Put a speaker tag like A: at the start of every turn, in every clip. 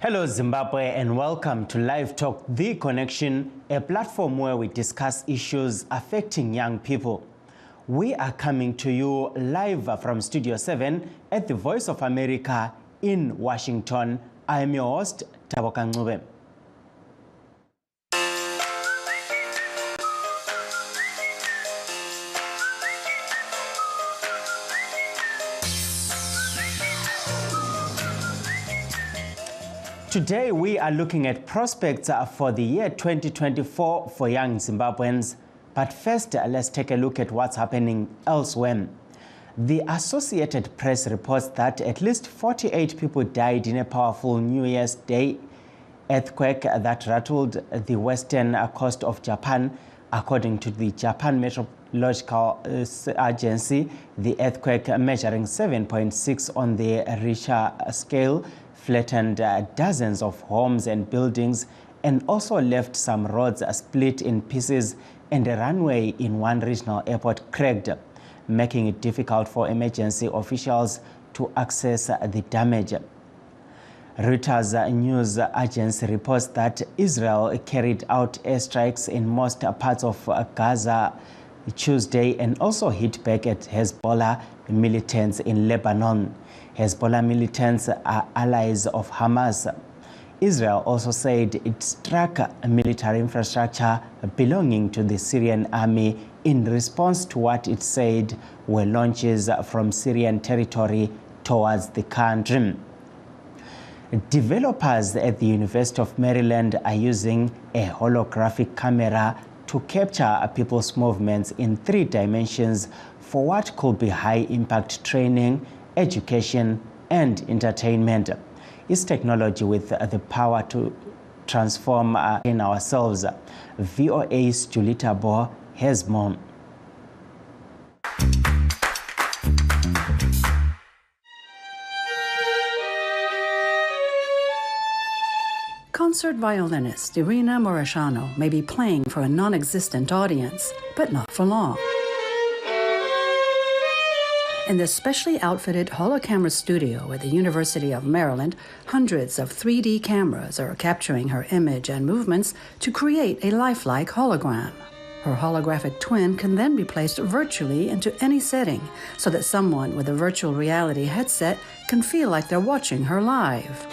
A: Hello Zimbabwe and welcome to Livetalk, The Connection, a platform where we discuss issues affecting young people. We are coming to you live from Studio 7 at the Voice of America in Washington. I am your host, Taboka Ncube. Today we are looking at prospects for the year 2024 for young Zimbabweans. But first, let's take a look at what's happening elsewhere. The Associated Press reports that at least 48 people died in a powerful New Year's Day earthquake that rattled the western coast of Japan. According to the Japan Meteorological Agency, the earthquake, measuring 7.6 on the Richter scale, flattened dozens of homes and buildings and also left some roads split in pieces and a runway in one regional airport cracked, making it difficult for emergency officials to access the damage. Reuters news agency reports that Israel carried out airstrikes in most parts of Gaza Tuesday and also hit back at Hezbollah militants in Lebanon. Hezbollah militants are allies of Hamas. Israel also said it struck military infrastructure belonging to the Syrian army in response to what it said were launches from Syrian territory towards the country. Developers at the University of Maryland are using a holographic camera to capture people's movements in 3 dimensions for what could be high-impact training, education, and entertainment. It's technology with the power to transform in ourselves. VOA's Julita Bo has more.
B: Concert violinist Irina Morishano may be playing for a non-existent audience, but not for long. In the specially outfitted holocamera studio at the University of Maryland, hundreds of 3D cameras are capturing her image and movements to create a lifelike hologram. Her holographic twin can then be placed virtually into any setting so that someone with a virtual reality headset can feel like they're watching her live.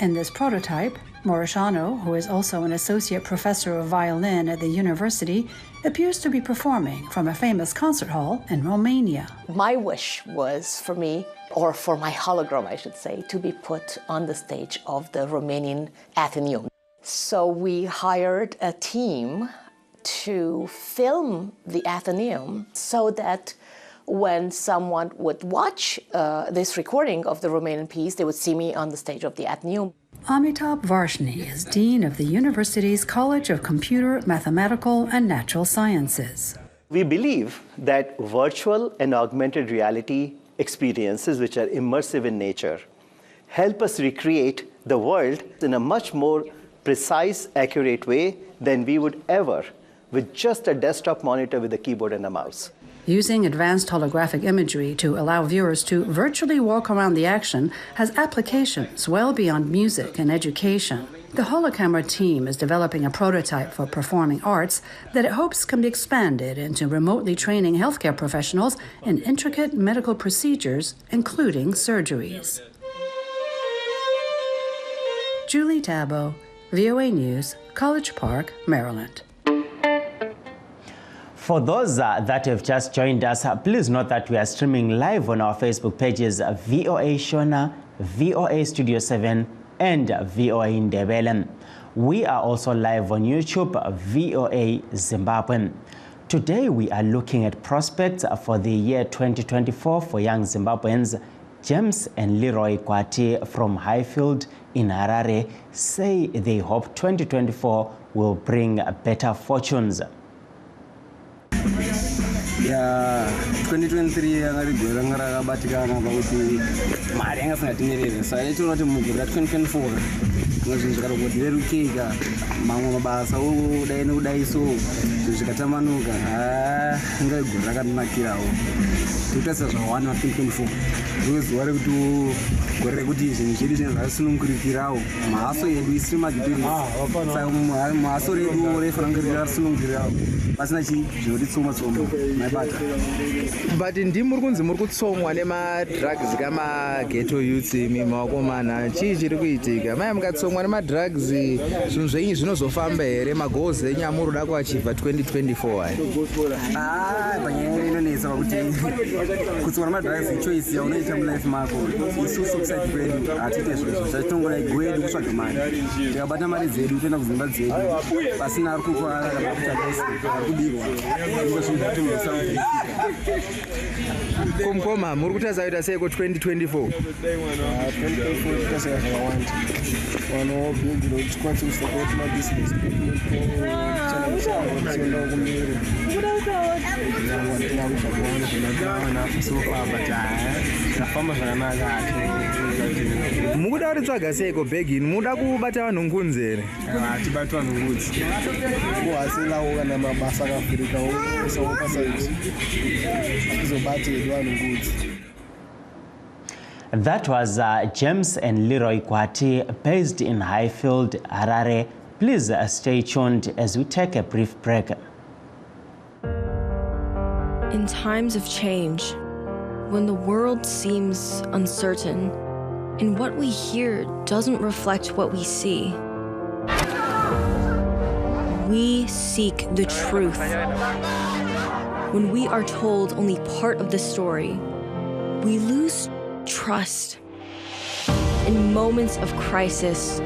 B: In this prototype, Morishano, who is also an associate professor of violin at the university, appears to be performing from a famous concert hall in Romania.
C: My wish was for me, or for my hologram, I should say, to be put on the stage of the Romanian Athenaeum. So we hired a team to film the Athenaeum so that when someone would watch this recording of the Romanian piece, they would see me on the stage of the Athenaeum.
B: Amitabh Varshney is Dean of the university's College of Computer, Mathematical, and Natural Sciences.
D: We believe that virtual and augmented reality experiences, which are immersive in nature, help us recreate the world in a much more precise, accurate way than we would ever with just a desktop monitor with a keyboard and a mouse.
B: Using advanced holographic imagery to allow viewers to virtually walk around the action has applications well beyond music and education. The holocamera team is developing a prototype for performing arts that it hopes can be expanded into remotely training healthcare professionals in intricate medical procedures, including surgeries. Julie Tabo, VOA News, College Park, Maryland.
A: For those that have just joined us, please note that we are streaming live on our Facebook pages VOA Shona, VOA Studio 7, and VOA Ndebele. We are also live on YouTube, VOA Zimbabwe. Today we are looking at prospects for the year 2024 for young Zimbabweans. James and Leroy Kwati from Highfield in Harare say they hope 2024 will bring better fortunes.
E: ya 2023 yangari gwera ngarabatikana pakuti mari yanga singatingerere saka itoona kuti mugore ra2024 zvinhu zvikarongoti rerukika mamwe mabasa odai nekudai so zvinhu zvikatamanuka ingai gore rakanakirawo tikutarisa zvawani va2024 rimwe zuva rekuti gore rekuti zvinhu zvedu zvinenge zvakasunungurikirawo mhaso yedu isiri magidiri saka mhaso redu refanira kunge rirasunungurirawo pasina chii zvinotitsoma-tsoma maibata
F: but ndimi muri kunzi muri kutsomwa nemadrugs kamageto youths imi makomana chii chiri kuitika maya mukatsomwa nemadrugs zvinhu zvenyu zvinozofamba here magoals enyu amuri kuda kuachivha 2024
E: panyaya inonetsa pakuti kutsomwa nemadrugs ichoisi yaunoita mulife mako isusu kuside kwedu hatiite zvozvo zvatinongoda gwedu kutsvaga mari tikabata mari dzedu toenda kudzimba dzedu pasina ari kukwara kana kuti kudirwa
F: komkoma muri kutarisa kuita seiko 2024 mukuda kuti tsvaga seiko begini muda kubata vanhu nkunzi here
E: hatibati vanhu ngudzi kuhasirawo kana mabasa akavhurikawo isawo pasaiti izobati hedu vanhu ngudzi.
A: That was James and Leroy Kwati, based in Highfield, Harare. Please stay tuned as we take a brief break.
G: In times of change, when the world seems uncertain and what we hear doesn't reflect what we see, we seek the truth. When we are told only part of the story, we lose trust. In moments of crisis,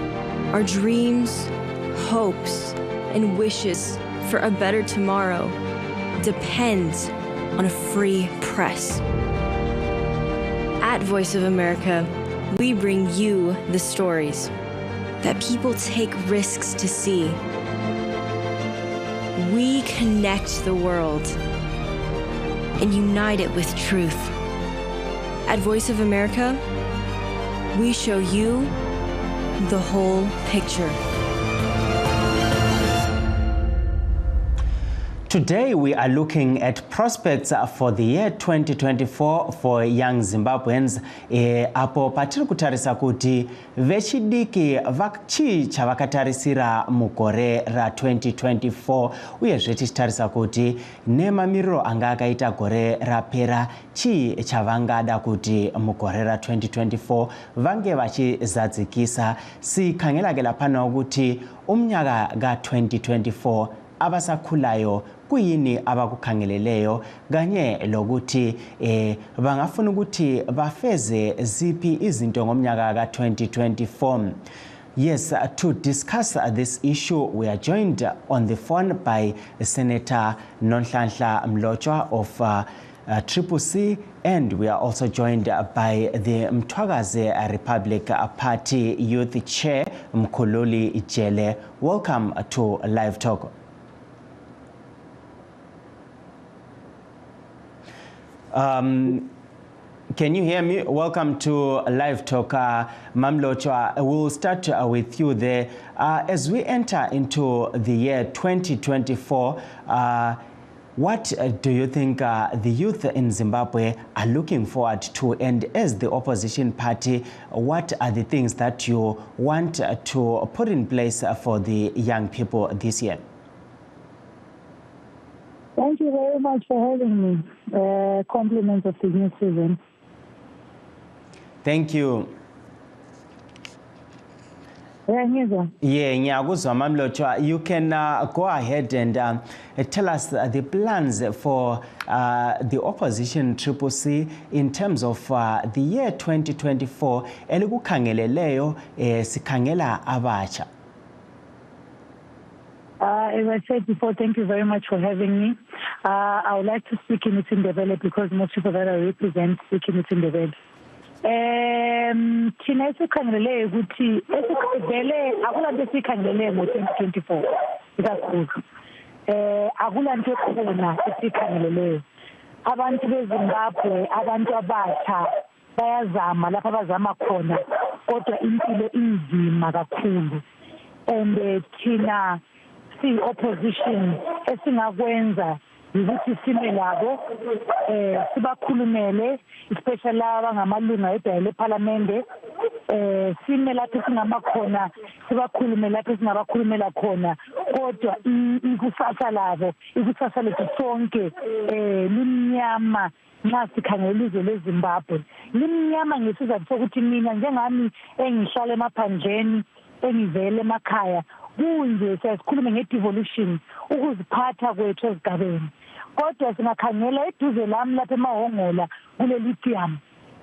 G: our dreams, hopes, and wishes for a better tomorrow depend on a free press. At Voice of America, we bring you the stories that people take risks to see. We connect the world and unite it with truth. At Voice of America, we show you the whole picture.
A: Today we are looking at prospects for the year 2024 for young Zimbabweans. Apo patiri kutarisa kuti vechidiki chii chavakatarisira mugore ra 2024 uyezve tichitarisa kuti nemamiriro anga akaita gore rapera chii chavangada kuti mugore ra 2024 vange vachizadzikisa. Sikhangelakela pano kuti umnyaka ka-2024 abasakhulayo kuyini abakukhangeleleyo kanye lokuthi bangafuna ukuthi bafeze ziphi izinto ngomnyaka ka-2024. Yes, to discuss this issue, we are joined on the phone by Senator Nonhlanhla Mlotshwa of Triple C, and we are also joined by the Mthwakazi Republic Party Youth Chair Mkhululi Ijele. Welcome to Live Talk. Can you hear me? Welcome to Live Talk. Mamlotshwa, we'll start with you there. As we enter into the year 2024, what do you think the youth in Zimbabwe are looking forward to? And as the opposition party, what are the things that you want to put in place for the young people this year?
H: Thank you very much for having me. Compliments of the new season.
A: Thank you. Yeah, you can go ahead and tell us the plans for the opposition Triple C in terms of the year 2024. Elikukhangeleleyo sikhangela abatsha.
H: As I said before, thank you very much for having me. I would like to speak in Ndebele because most people that I represent speak in Ndebele. Thina esikhangeleleyo ukuthi esikhangelele akulanto esikhangeleleyo ngo-2024 ikakhulu akulanto ekhona esikhangeleleyo abantu beZimbabwe abantu abatsha bayazama lapha abazama khona kodwa impilo inzima kakhulu and thina opposition esingakwenza ukuthi sime labo sibakhulumele especially abangamalunga edayile eParliament sime lapho singamakhona sibakhulume lapho singabakhulumela khona kodwa ikusasa labo ikusasa lethu sonke limnyama nxa sikhangela izwe leZimbabwe limnyama ngesizathu sokuthi mina njengami engihlala emaphandleni engivele emakhaya kunje sesikhulume ngedevolution ukuziphatha kwethu ezigabeni kodwa singakhangela eduze lami lapha emahongola kule lithium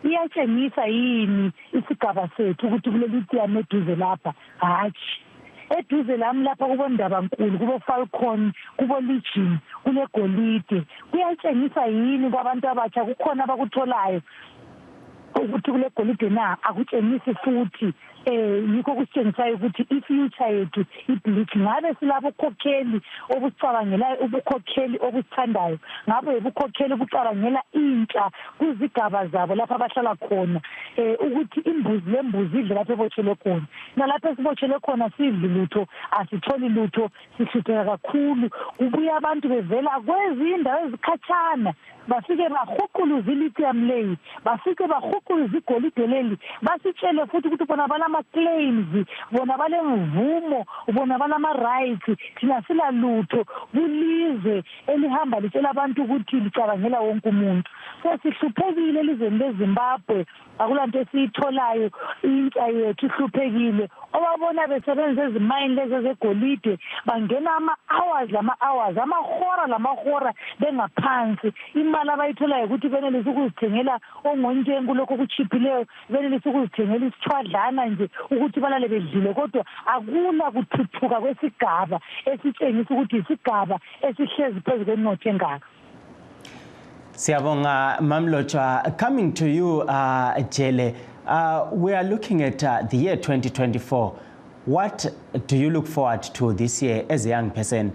H: iyatshengisa yini isigaba sethu ukuthi kule lithium eduze lapha hatshi eduze lami lapha kubondaba nkulu kubo Falcon kubo Legion kule golide kuyatshengisa yini kwabantu abatsha kukhona abakutholayo ukuthi kule golide na akutshengisi futhi yikho kusitshengisayo ukuthi ifuture yethu ibleach ngabe silabo ukhokheli obusicabangelayo ubukhokheli obusithandayo ngabe ubukhokheli obucabangela intsha kuzigaba zabo lapha abahlala khona ukuthi imbuzi lembuzi idle lapha ebotshelwe khona nalapha esibotshelwe khona sidli lutho asitholi lutho sihlupheka kakhulu kubuya abantu bevela kwezindawo ezikhatshana bafike bahuquluza ilithium leyi bafike bahuquluza igolide leli basitshele futhi ukuthi bona balama-claims bona balemvumo bona balama-rights thina sila lutho kulizwe elihamba litshela abantu ukuthi licabangela wonke umuntu so sihluphekile elizweni leZimbabwe akulanto esiyitholayo intsha yethu ihluphekile obabona besebenza ezimayini lezi ezegolide bangena ama-hours lama-hours amahora bengaphansi imali abayitholayo ukuthi benelise ukuzithengela ongontshengu lokho kuchiphileyo benelise ukuzithengela isithwadlana nje ukuthi balale bedlile kodwa akula kuthuthuka kwesigaba esitshengisa ukuthi isigaba esihlezi phezu kwenotho engaka.
A: Siyabonga Mamlotshwa. Coming to you, Jele, we are looking at the year 2024. What do you look forward to this year as a young person?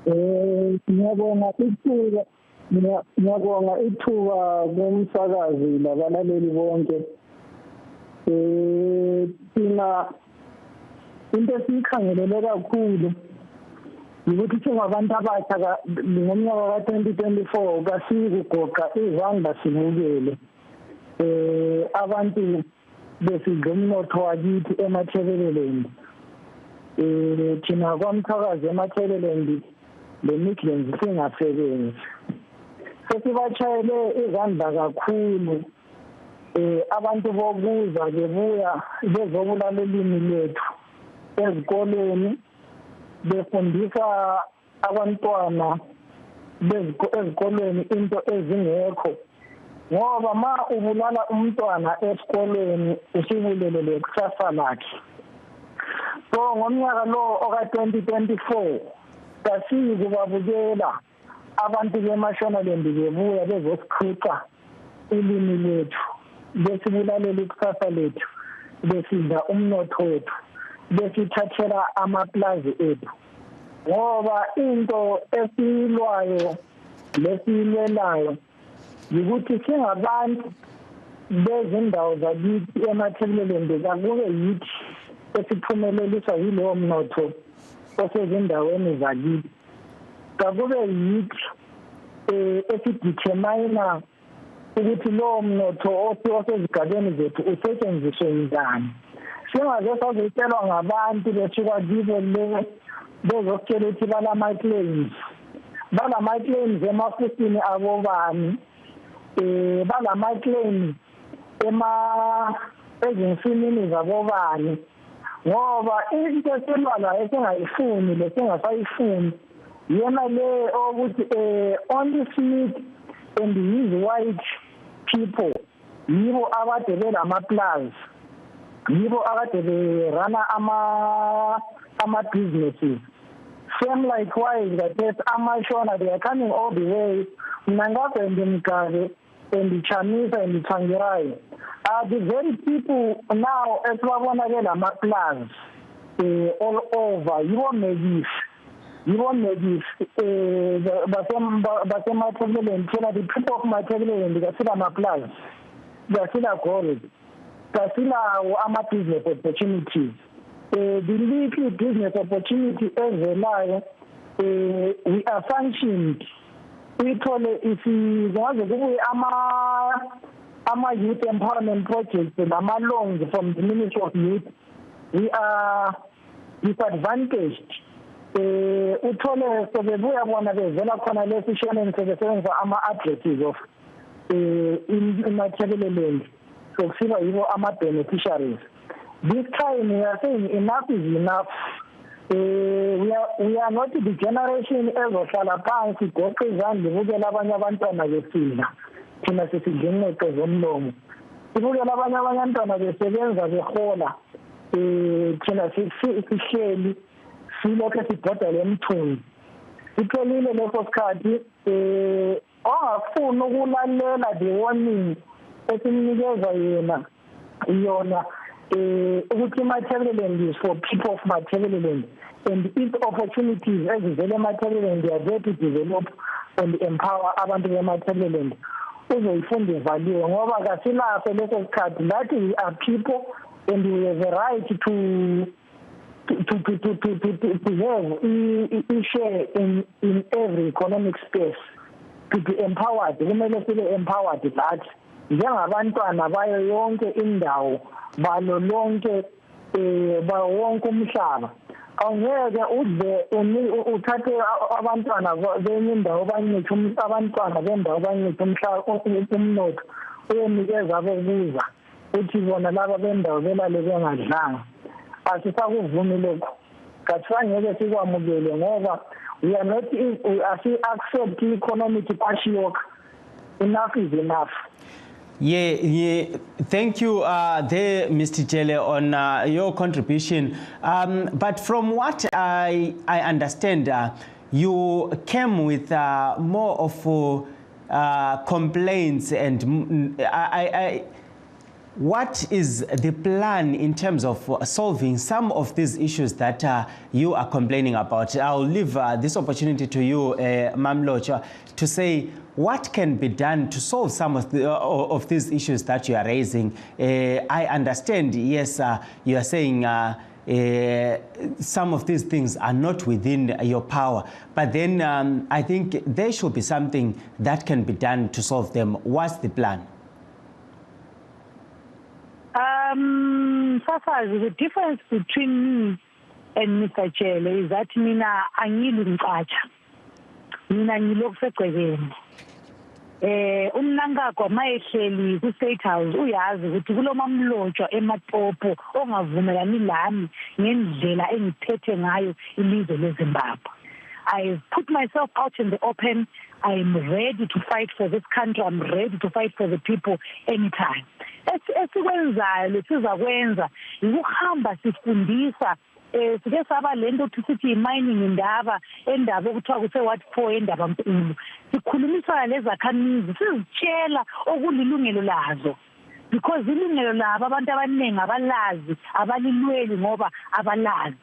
I: Ngiyabonga ithuba komsakazi labalaleli bonke. Thina into esiyikhangelele kakhulu ukuthi singabantu abatsha ngomnyaka ka-2024 kasikugoqa izandla sibukele abantu besidla umnotho wakithi eMathebeleland thina kwamthakazi eMathebeleland le Midlands singasebenzi sesibatshayele izandla kakhulu abantu bokuza bebuya bezobulala ilimi lethu ezikoleni befundisa abantwana ezikolweni into ezingekho ngoba ma ubulala umntwana esikolweni usibulele lekusasa lakhe so ngomnyaka lo oka-2024 kasiyikubabukela abantu beMashonaland bebuya bezosikhutha ilimi lethu besibulalela ikusasa lethu besidla umnotho wethu besithathela amaplazi ethu ngoba into esiyilwayo lesiyilwelayo yikuthi singabantu bezindawo zakithi eMathebeleland kakube yithi esiphumeleliswa yilowo mnotho osezindaweni zakithi kakube yithi esidetermina ukuthi lowo mnotho osezigabeni zethu usetshenziswe njani singaze sazotshelwa ngabantu besuka kibo le bezositshela ukuthi balama-claims emafusini abobani balama-claims ezinsimini zabobani ngoba into esilwalayo esingayifuni lesingasayifuni yena le ukuthi only Smith and his white people yibo abade belama-plaza yibo akade berana ama-businesses same likewise that amashona they are coming all the way Mnangagwa and Mgabe and Chamisa and Tsvangirai are the very people now esibabona belama-plaza all over yibo Megisi yibonekisi basemathebeleni thina the people of mathebeleni kasila maplaza kasila gold kasilawo ama-business opportunities the little business opportunity ezelayo we are sanctioned uyithole isingaze kubuye ama-youth empowerment projects nama-loans from the Ministry of Youth. We are disadvantaged. Uthole sebebuya bona bevela khona lesishoneni sebesebenzisa ama-addresses of imathebeleleni sokusiba yibo ama-beneficiaries. This time we are saying enough is enough. We are not the generation ezohlala phansi goqe izandla ibukela abanye abantwana besila thina sisidlinqeqe zomlomo ibukela abanye abantwana besebenza behola thina sihleli silokho sibhodala emthunzi siphelile leso sikhathi ongafuni ukulalela the warning esimnikeza yona ukuthi imathebeleleni is for people of mathebeleleni and if opportunities ezivele emathebeleleni they are there to develop and empower abantu bemathebeleleni uzoyifunda ivaliwe ngoba kasilapho leso sikhathi that we are people and we have a right to have a share in every economic space to be empowered kumele sibe empowered that njengabantwana bayo yonke indawo balo lonke bawonke umhlaba awungeke uze uthathe abantwana benye indawo banyithi abantwana bendawo banyithi umhlaba umnotho uyenikeza abokuza uthi bona laba bendawo belale bengadlanga asisakuvumi lokho kasangeke sikwamukele ngoba we are not accept economic patchwork. Enough is enough.
A: Yeah. Thank you there, Mr. Jele, on your contribution. But from what I understand, you came with more of complaints and what is the plan in terms of solving some of these issues that you are complaining about? I'll leave this opportunity to you, Mamlocha, to say what can be done to solve some of these issues that you are raising. I understand, yes, you are saying some of these things are not within your power, but then I think there should be something that can be done to solve them. What's the plan?
H: Safazi, the difference between me and Mr. Jele is that mina angilunqatsha. Mina ngilokufegcekeni. Umnankakho mayehleli ku State House uyazi ukuthi kulomamlotshwa emapopo ongavumelani lami ngendlela engiphethe ngayo ilizwe leZimbabwe. I put myself out in the open. I am ready to fight for this country. I'm ready to fight for the people anytime. Esikwenzayo lesizakwenza ukuhamba sifundisa sike saba lento sithi mining indaba endaba okuthiwa kuse what for endaba nkulu sikhulumisana lezakhamizi sizitshela okulilungelo lazo because ilungelo labo abantu abaningi abalazi abalilweli ngoba abalazi.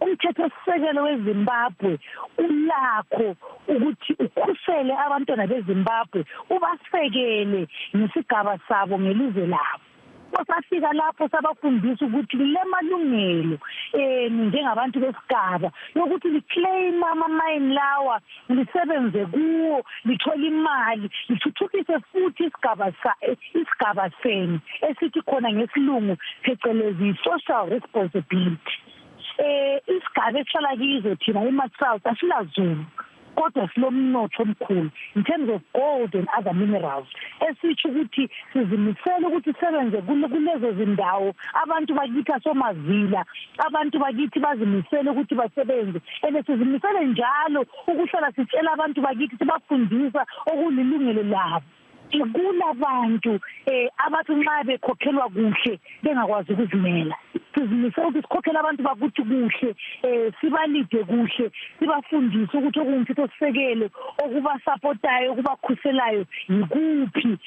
H: Umthethosisekelo weZimbabwe ulakho ukuthi ukhusele abantwana beZimbabwe ubasekele ngesigaba sabo ngelizwe labo. Osafika lapho sabafundisa ukuthi lemalungelo njengabantu besigaba yokuthi liclaim ama-mine lawa lisebenze kuwo lithola imali lithuthukise futhi isigaba senu esithi khona ngesilungu phecelezi social responsibility. Isigaba esihlala kizo thina ema-South asilazulu kodwa silomnotho omkhulu in terms of gold and other minerals esitsho ukuthi sizimisele ukuthi sisebenze kulezo zindawo abantu bakithi asomazila abantu bakithi bazimisele ukuthi basebenze sizimisele njalo ukuhlala sitshela abantu bakithi sibafundisa okulilungelo labo. Kulabantu abathi nxa bekhokhelwa kuhle bengakwazi ukuzimela. Sizimisele ukuthi sikhokhele abantu bakuthi kuhle sibalide kuhle sibafundise ukuthi okumthethosisekelo okubasupportayo okubakhuselayo yikuphi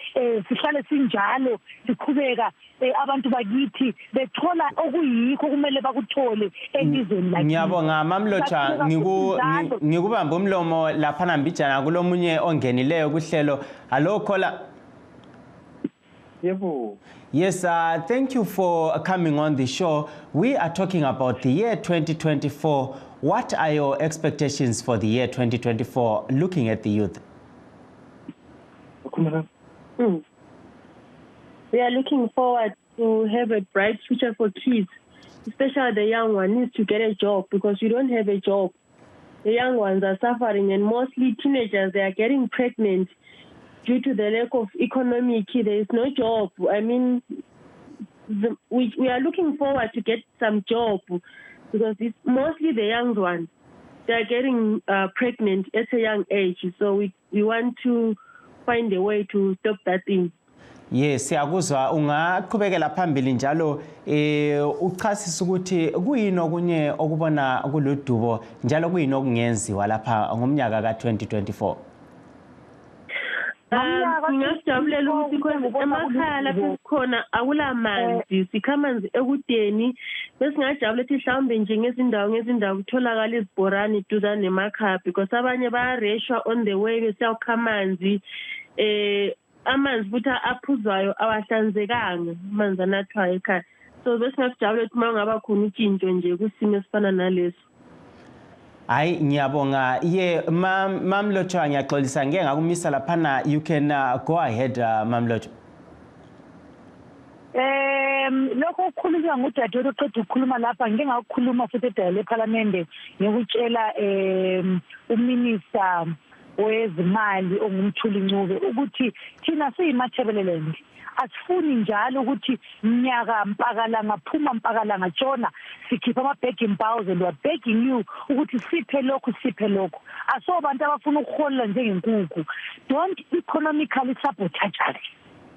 H: sihlale sinjalo siqhubeka abantu bakithi bethola okuyikho kumele bakuthole elizweni lakithi.
A: Ngiyabonga Mamlocha, ngikubamba umlomo lapha nambijana kulomunye ongenileyo kuhlelo. Hello caller. Yes, thank you for coming on the show. We are talking about the year 2024. What are your expectations for the year 2024 looking at the youth?
J: We are looking forward to have a bright future for kids, especially the young one needs to get a job because you don't have a job. The young ones are suffering, and mostly teenagers, they are getting pregnant due to the lack of economic. There is no job. I mean, we are looking forward to get some job because it's mostly the young ones. They are getting pregnant at a young age. So we want to find a way to stop that thing.
A: Yes, siyakuzwa ungaqhubekela phambili njalo uchasisa ukuthi kuyini okunye okubona kuludubo njalo kuyini okungenziwa lapha ngomnyaka ka2024.
J: Ngingajabulela ukuthi emakhaya lapho khona akulamanzi, sikha amanzi ekudeni, bese ngajabula ukuthi mhlawumbe nje ngezindawo kutholakala izibhorani duzane nemakhaya because abanye bayareshwa on the way besiyakha amanzi. Amanzi futhi aphuzwayo awahlanzekanga, amanzi anathwayo ekhaya. So bese ngajabula ukuthi mangaba khona utshintsho nje kusimo esifana naleso.
A: Hayi ngiyabonga Mamlocha, ngiyaxolisa ngeke ngakumisa laphana. You can go ahead Mamlocha.
H: Lokho ukukhuluma ngudadewethu oqeda ukukhuluma lapha ngeke ngakukhuluma futhi edale eParliament ngikutshela uMinister wezimali ongumthuli Ncube ukuthi thina siyimathebeleland asifuni njalo ukuthi mnyaka mpakalanga phuma mpakalanga tshona sikhipha ama-begging bowls and we are begging you ukuthi siphe lokhu asobantu abafuna ukuholela njengenkukhu. Don't economically sabotage us.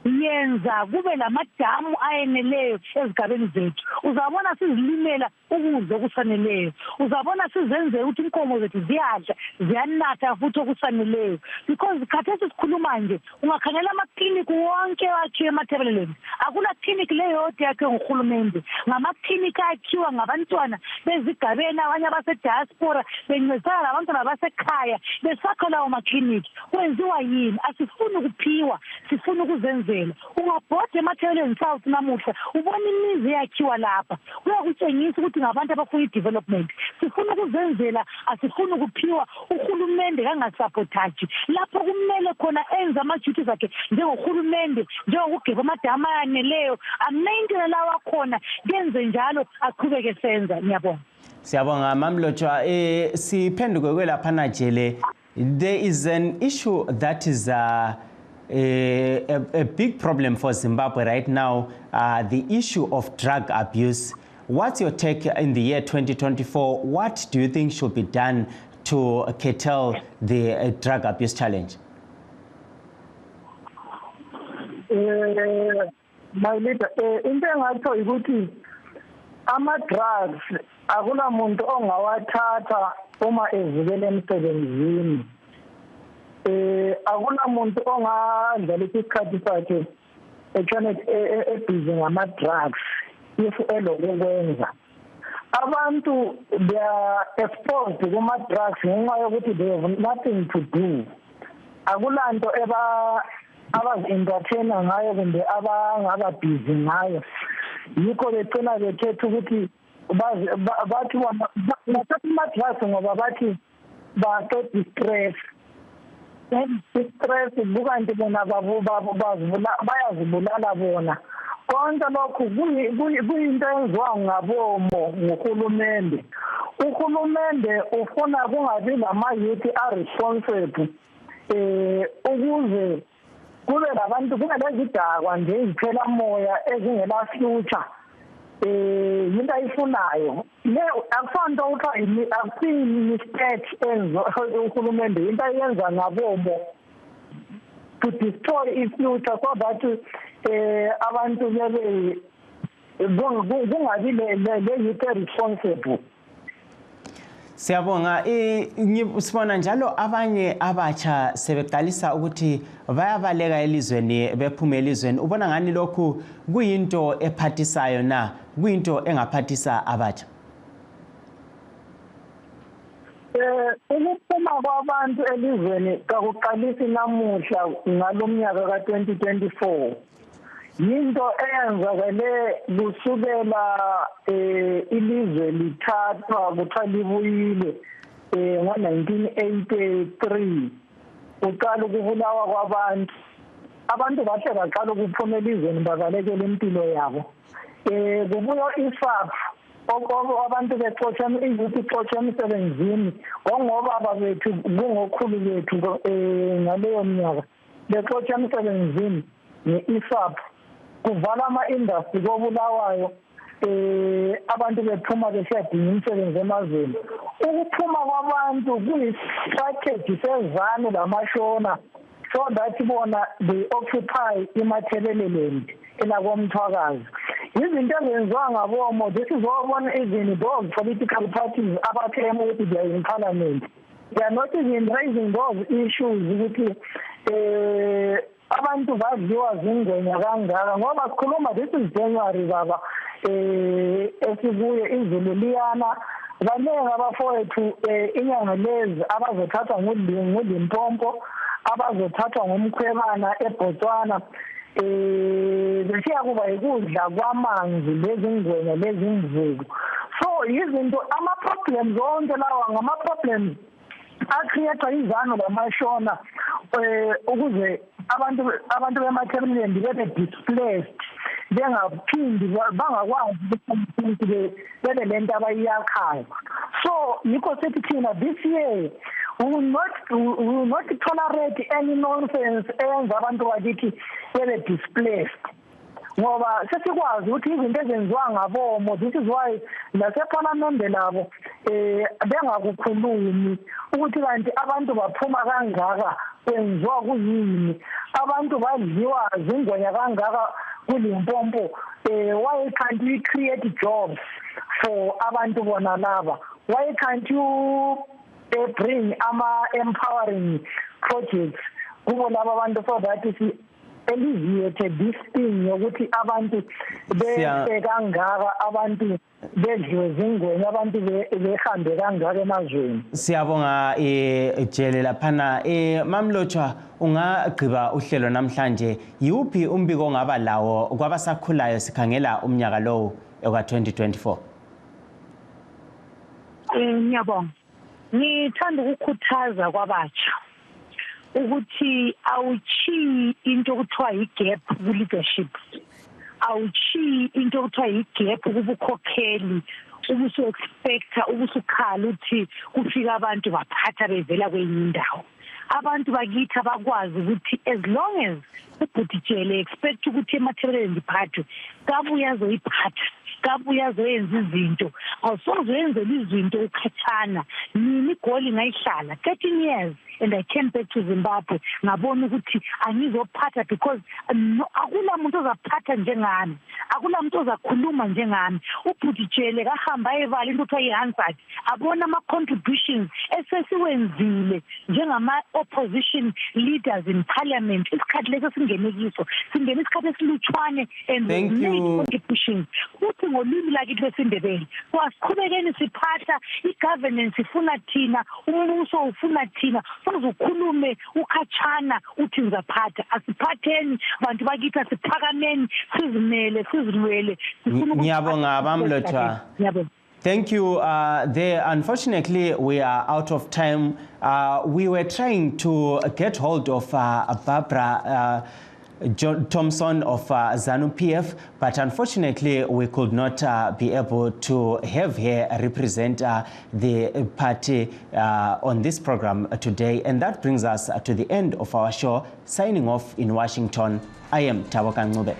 H: Yenza kube lamadamu ayeneleyo ezigabeni zethu. Uzabona sizilimela ukudla okusaneleyo. Uzabona sizenze ukuthi inkomo zethu ziyadla ziyanatha futhi okusaneleyo because khathesi sikhuluma nje ungakhangela amakliniki wonke akhiwe emathebeleleni. Akula clinic leyo yakhiwe nguhulumende, ngamakliniki akhiwa ngabantwana bezigabeni abanye abase diaspora bencedisana labantwana basekhaya besakha lawo makliniki. Kwenziwa yini? Asifuni ukuphiwa, sifuna ukuzenzela. Ungabhode emathebeleni south namuhla ubona imizi yakhiwa lapha kuyakutshengisa ukuthi ngabantu abafuna i-development. Sifuna ukuzenzela, asifuni ukuphiwa. Uhulumende kangasabotage lapho kumele khona enze ama-duties akhe njengohulumende, njengokugeba amadamu ayaneleyo, amaintene lawa khona kenze njalo aqhubeke senza. Ngiyabonga.
A: Siyabonga Mamlocha. Siphenduke kwelaphana jele. There is an issue that is a big problem for Zimbabwe right now, the issue of drug abuse. What's your take in the year 2024? What do you think should be done to curtail the drug abuse challenge?
I: My leader, into engatsho ukuthi ama-drugs akula muntu ongawathatha uma ezikele emsebenzini. Akuna muntu ongadlala isikhathi sakhe etshone ebhizi ngama-drugs if elokukwenza. Abantu they are exposed kuma-drugs ngenxa yokuthi they have nothing to do. Akulanto abazi-entertaina ngayo kumbe abangaba bhizi ngayo. Yikho becina bekhetha ukuthi bathi bathatha ama-drugs ngoba bathi baqeda i-stress. Stress bukanti bona bayazibulala bona. Konke lokhu kuyinto enziwa ngabomo nguhulumende. Uhulumende ufuna kungabi lama-youth a-responsible ukuze kube labantu kube lezidakwa nje eziphela moya ezingela future. Yinto ayifunayo le akufanto ukuthi akuyi-mistake enzo uhulumende into ayenza ngabomo to destroy i-future so that abantu kungabi le-youth responsible.
A: Siyabonga sibona njalo abanye abatsha sebeqalisa ukuthi bayabaleka elizweni bephuma elizweni ubona ngani lokhu kuyinto ephathisayo na kuyinto engaphathisa abatsha
I: ukuphuma kwabantu elizweni kakuqalisi namuhla ngalomnyaka ka-2024 yinto eyenzakale kusukela ilizwe lithathwa kuthiwa libuyile ngo-1983 kuqala ukubulawa kwabantu abantu bahle baqala ukuphuma elizweni babalekela impilo yabo kubuya isaphu abantu bexotsha iyouth ixotsha emsebenzini ngongobaba bethu kungokhulu bethu ngaleyo minyaka bexotsha emsebenzini ne-isaphu kuvala ama-industry kobulawayo abantu bephuma besiyadinga imisebenzi emazweni ukuphuma kwabantu kuyi-strategy sezanu lamashona so that bona they occupy imathebeleland elakomthwakazi izinto ezenziwa ngabomo this is wabona even those political parties abathema ukuthi they are in parliament they are not even raising those issues ukuthi abantu badliwa zingwenya kangaka ngoba sikhuluma this is January baba esikuye izulu liyana baningi abafowethu inyanga lezi abazothathwa nguLimpompo abazothathwa ngomkhwebana eBotswana besiya kuba yikudla kwamanzi lezingwenya lezimvubu so izinto ama-problems onke lawa ngama-problems acreate izano lamashona ukuze abantu bemathebeleland bebe displaced bengaphindi bangakwazi ukuthi bebe lento abayiyakhayo so yikho sethi thina this year we will not tolerate any nonsense eyenza abantu bakithi bebe displaced ngoba sesikwazi ukuthi izinto ezenziwa ngabomo this is why nasephalamende labo bengakukhulumi ukuthi kanti abantu baphuma kangaka kwenziwa kuyini abantu badliwa zingwenya kangaka kuLimpompo why can't we create jobs for abantu bona laba why can't you bring empowering projects kubo laba abantu so that eliziyethe this thing yokuthi abantu bekangaka abantu bedliwe zingwenya abantu behambe kangaka emazweni
A: siyabonga jele laphana mamlotshwa ungagqiba uhlelo namhlanje yiwuphi umbiko ongaba lawo kwabasakhulayo sikhangela umnyaka lowo eka-2024
H: ngiyabonga ngithanda ukukhuthaza kwabatsha ukuthi awuchiyi into okuthiwa yi-gap ku-leadership awuchiyi into okuthiwa yi-gap kubukhokheli ubusu-expecta ubusukhala ukuthi kufika abantu baphatha bevela kwenye indawo abantu bakithi abakwazi ukuthi as long as ubhutitshele expect ukuthi emathebeleland iphathwe kabuya azoyiphatha kabuya azoyenza izinto awusozoyenzela izinto ukhathana nini igoli ngayihlala 13 years and I came back to Zimbabwe ngabona ukuthi angizophatha because akula muntu ozaphatha njengami akula muntu ozakhuluma njengami ubhutitshele kahamba evala into kuthiwa yi-Hansard abona ama-contributions esesiwenzile njengama-opposition leaders in parliament isikhathi leso singene kiso singene isikhathi esilutshwane and made contributions futhi ngolimi lakithi lwesindebele so asiqhubekeni siphatha i-governance ifuna thina umbuso ufuna thina ukhulume ukhatshana uthi ngizaphatha asiphatheni bantu bakithi asiphakameni sizimele sizilwele
A: ngiyabonga bamlotshwa Thank you. There, unfortunately, we are out of time. We were trying to get hold of Barbara Thompson of ZANU-PF, but unfortunately we could not be able to have her represent the party on this program today. And that brings us to the end of our show. Signing off in Washington, I am Taboka Ngube.